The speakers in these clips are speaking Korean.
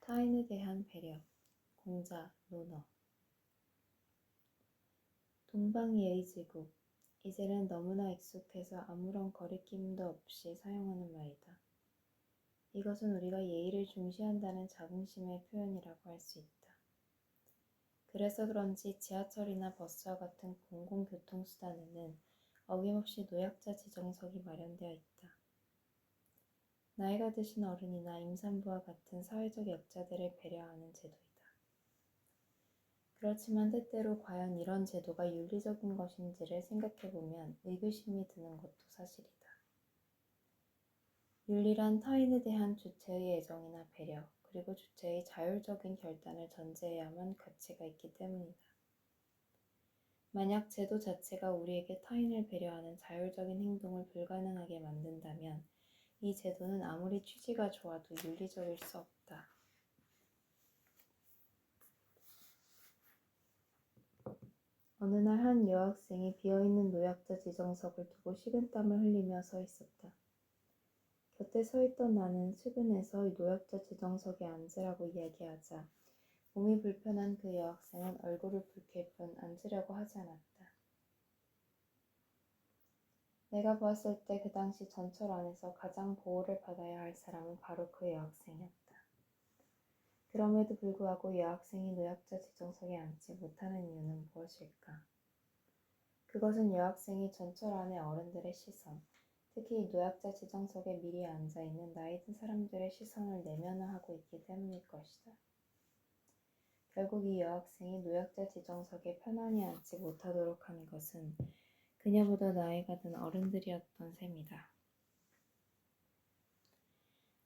타인에 대한 배려, 공자, 논어. 동방예의 지국. 이제는 너무나 익숙해서 아무런 거리낌도 없이 사용하는 말이다. 이것은 우리가 예의를 중시한다는 자긍심의 표현이라고 할 수 있다. 그래서 그런지 지하철이나 버스와 같은 공공교통수단에는 어김없이 노약자 지정석이 마련되어 있다. 나이가 드신 어른이나 임산부와 같은 사회적 약자들을 배려하는 제도이다. 그렇지만 때때로 과연 이런 제도가 윤리적인 것인지를 생각해보면 의구심이 드는 것도 사실이다. 윤리란 타인에 대한 주체의 애정이나 배려, 그리고 주체의 자율적인 결단을 전제해야만 가치가 있기 때문이다. 만약 제도 자체가 우리에게 타인을 배려하는 자율적인 행동을 불가능하게 만든다면 이 제도는 아무리 취지가 좋아도 윤리적일 수 없다. 어느 날 한 여학생이 비어있는 노약자 지정석을 두고 식은땀을 흘리며 서 있었다. 곁에 서 있던 나는 측은해서 노약자 지정석에 앉으라고 이야기하자 몸이 불편한 그 여학생은 얼굴을 붉힐 뿐 앉으려고 하지 않았다. 내가 보았을 때 그 당시 전철 안에서 가장 보호를 받아야 할 사람은 바로 그 여학생이었다. 그럼에도 불구하고 여학생이 노약자 지정석에 앉지 못하는 이유는 무엇일까? 그것은 여학생이 전철 안의 어른들의 시선, 특히 노약자 지정석에 미리 앉아있는 나이 든 사람들의 시선을 내면화하고 있기 때문일 것이다. 결국 이 여학생이 노약자 지정석에 편안히 앉지 못하도록 한 것은 그녀보다 나이가 든 어른들이었던 셈이다.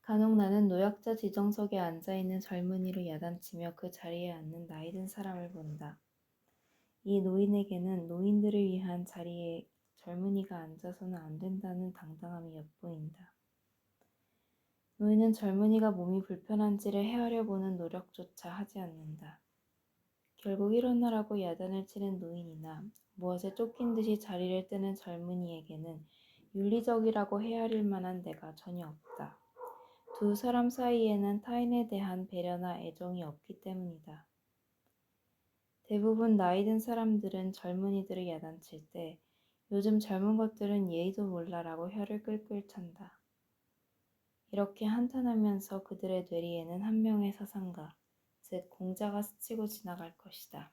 간혹 나는 노약자 지정석에 앉아있는 젊은이를 야단치며 그 자리에 앉는 나이 든 사람을 본다. 이 노인에게는 노인들을 위한 자리에 젊은이가 앉아서는 안 된다는 당당함이 엿보인다. 노인은 젊은이가 몸이 불편한지를 헤아려 보는 노력조차 하지 않는다. 결국 일어나라고 야단을 치는 노인이나 무엇에 쫓긴 듯이 자리를 뜨는 젊은이에게는 윤리적이라고 헤아릴 만한 데가 전혀 없다. 두 사람 사이에는 타인에 대한 배려나 애정이 없기 때문이다. 대부분 나이 든 사람들은 젊은이들을 야단칠 때 요즘 젊은 것들은 예의도 몰라라고 혀를 끌끌 찬다. 이렇게 한탄하면서 그들의 뇌리에는 한 명의 사상가, 즉 공자가 스치고 지나갈 것이다.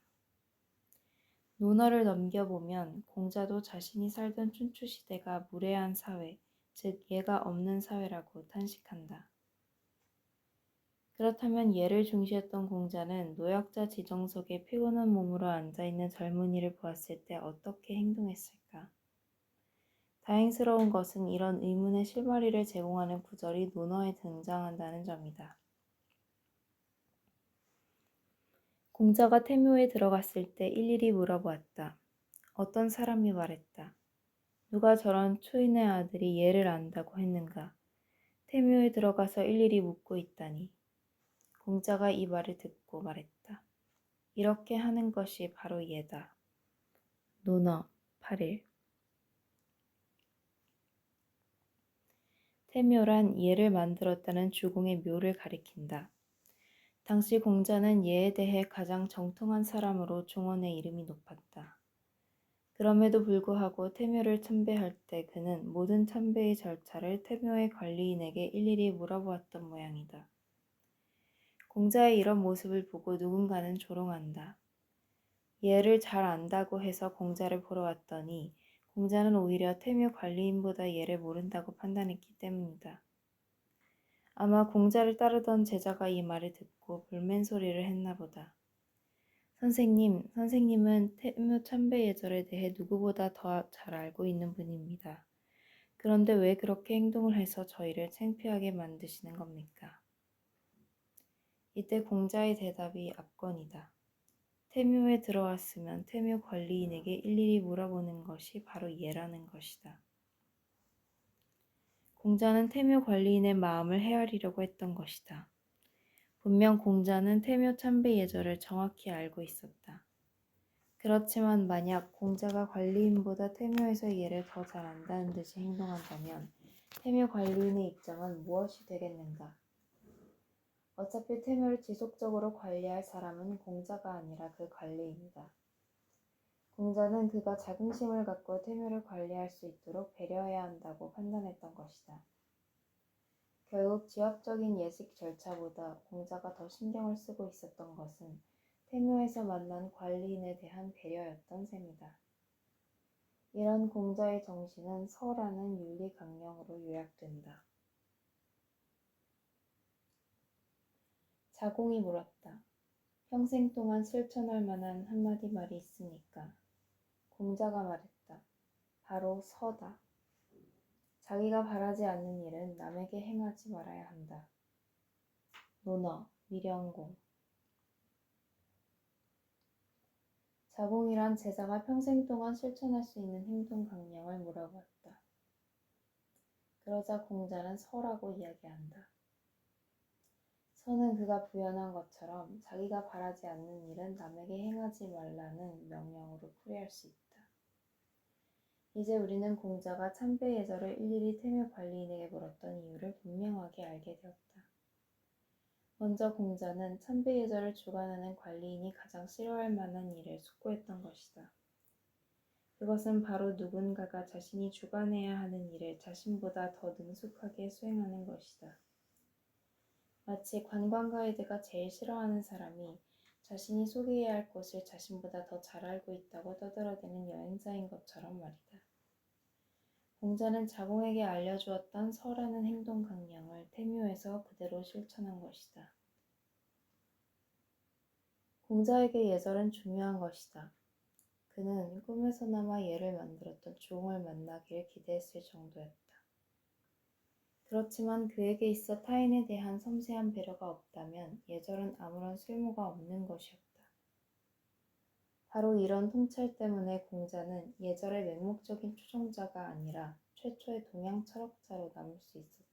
논어를 넘겨보면 공자도 자신이 살던 춘추시대가 무례한 사회, 즉 예가 없는 사회라고 탄식한다. 그렇다면 예를 중시했던 공자는 노약자 지정석에 피곤한 몸으로 앉아있는 젊은이를 보았을 때 어떻게 행동했을까? 다행스러운 것은 이런 의문의 실마리를 제공하는 구절이 논어에 등장한다는 점이다. 공자가 태묘에 들어갔을 때 일일이 물어보았다. 어떤 사람이 말했다. 누가 저런 추인의 아들이 예를 안다고 했는가? 태묘에 들어가서 일일이 묻고 있다니. 공자가 이 말을 듣고 말했다. 이렇게 하는 것이 바로 예다. 논어 8일. 태묘란 예를 만들었다는 주공의 묘를 가리킨다. 당시 공자는 예에 대해 가장 정통한 사람으로 중원의 이름이 높았다. 그럼에도 불구하고 태묘를 참배할 때 그는 모든 참배의 절차를 태묘의 관리인에게 일일이 물어보았던 모양이다. 공자의 이런 모습을 보고 누군가는 조롱한다. 예를 잘 안다고 해서 공자를 보러 왔더니 공자는 오히려 태묘 관리인보다 예를 모른다고 판단했기 때문이다. 아마 공자를 따르던 제자가 이 말을 듣고 불맨소리를 했나 보다. 선생님은 태묘 참배 예절에 대해 누구보다 더 잘 알고 있는 분입니다. 그런데 왜 그렇게 행동을 해서 저희를 창피하게 만드시는 겁니까? 이때 공자의 대답이 압권이다. 태묘에 들어왔으면 태묘 관리인에게 일일이 물어보는 것이 바로 예라는 것이다. 공자는 태묘 관리인의 마음을 헤아리려고 했던 것이다. 분명 공자는 태묘 참배 예절을 정확히 알고 있었다. 그렇지만 만약 공자가 관리인보다 태묘에서 예를 더 잘 안다는 듯이 행동한다면 태묘 관리인의 입장은 무엇이 되겠는가? 어차피 태묘를 지속적으로 관리할 사람은 공자가 아니라 그 관리인이다. 공자는 그가 자긍심을 갖고 태묘를 관리할 수 있도록 배려해야 한다고 판단했던 것이다. 결국 지역적인 예식 절차보다 공자가 더 신경을 쓰고 있었던 것은 태묘에서 만난 관리인에 대한 배려였던 셈이다. 이런 공자의 정신은 서라는 윤리강령으로 요약된다. 자공이 물었다. 평생 동안 실천할 만한 한마디 말이 있습니까? 공자가 말했다. 바로 서다. 자기가 바라지 않는 일은 남에게 행하지 말아야 한다. 논어, 미령공. 자공이란 제자가 평생 동안 실천할 수 있는 행동 강령을 물어봤다. 그러자 공자는 서라고 이야기한다. 서는 그가 부연한 것처럼 자기가 바라지 않는 일은 남에게 행하지 말라는 명령으로 풀이할 수 있다. 이제 우리는 공자가 참배 예절을 일일이 태묘 관리인에게 물었던 이유를 분명하게 알게 되었다. 먼저 공자는 참배 예절을 주관하는 관리인이 가장 싫어할 만한 일을 숙고했던 것이다. 그것은 바로 누군가가 자신이 주관해야 하는 일을 자신보다 더 능숙하게 수행하는 것이다. 마치 관광 가이드가 제일 싫어하는 사람이 자신이 소개해야 할 곳을 자신보다 더 잘 알고 있다고 떠들어대는 여행자인 것처럼 말이다. 공자는 자공에게 알려주었던 서라는 행동 강령을 태묘에서 그대로 실천한 것이다. 공자에게 예절은 중요한 것이다. 그는 꿈에서나마 예를 만들었던 주공을 만나길 기대했을 정도였다. 그렇지만 그에게 있어 타인에 대한 섬세한 배려가 없다면 예절은 아무런 쓸모가 없는 것이었다. 바로 이런 통찰 때문에 공자는 예절의 맹목적인 추종자가 아니라 최초의 동양 철학자로 남을 수 있었다.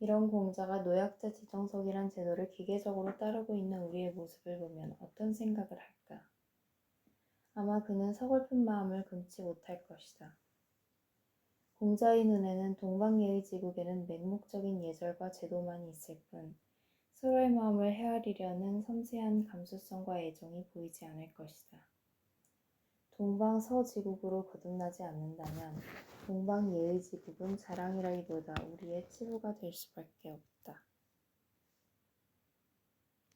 이런 공자가 노약자 지정석이란 제도를 기계적으로 따르고 있는 우리의 모습을 보면 어떤 생각을 할까? 아마 그는 서글픈 마음을 금치 못할 것이다. 공자의 눈에는 동방예의 지국에는 맹목적인 예절과 제도만이 있을 뿐 서로의 마음을 헤아리려는 섬세한 감수성과 애정이 보이지 않을 것이다. 동방서지국으로 거듭나지 않는다면 동방예의 지국은 자랑이라기보다 우리의 치부가 될 수밖에 없다.